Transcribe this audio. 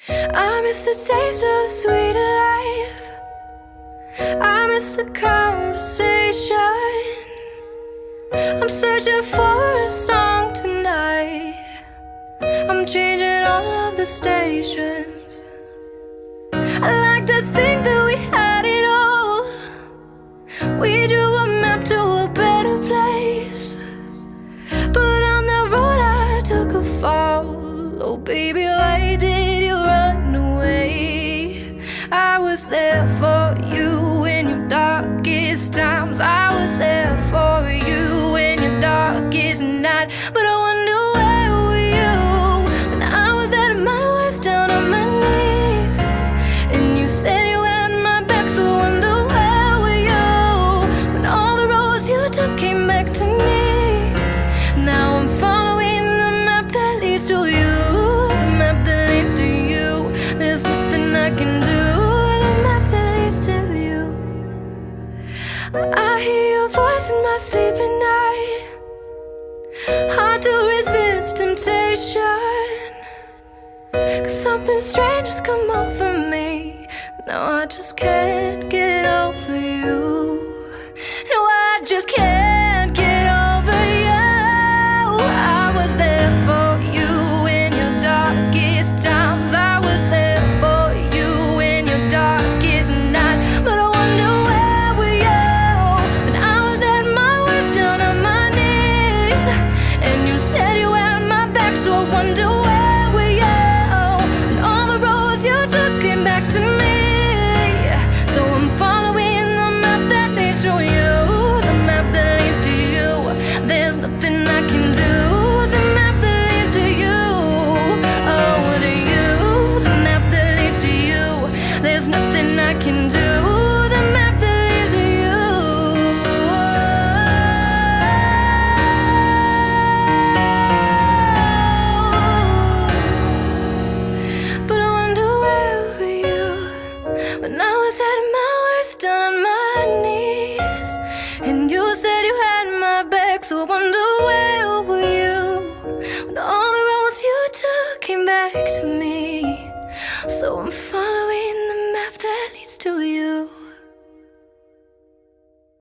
I miss the taste of sweet life. I miss the conversation. I'm searching for a song tonight. I'm changing all of the stations. I like to think that we had it all. We drew a map to a better place, but on the road I took a fall. Oh baby, why did you run away? I was there for you in your darkest times. I was there for you in your darkest night. But I wonder, where were you when I was at my worst, down on my knees? And you said you had my back, so I wonder, where were you when all the roads you took came back to me? Now I'm following the map that leads to you. There's nothing I can do. The map that leads to you. I hear your voice in my sleep at night. Hard to resist temptation, 'cause something strange has come over me. Now I just can't get over you. No, I just can't get over you. I was there for you in your darkest times. I was there for you in your darkest night. But I wonder, where were you when I was at my worst, down on my knees? And you said you had my back, so I wonder, where were you when all the roads you took came back to me? So I'm following the map that leads to you. The map that leads to you. There's nothing I can do. The map that leads to you. Oh, to you. The map that leads to you. There's nothing I can do. The map that leads to you. But I wonder, where were you when I was at my worst, down on my knees? And you said you had my back, so I wonder, where were you when all the roads you took came back to me? So I'm following the map that leads to you.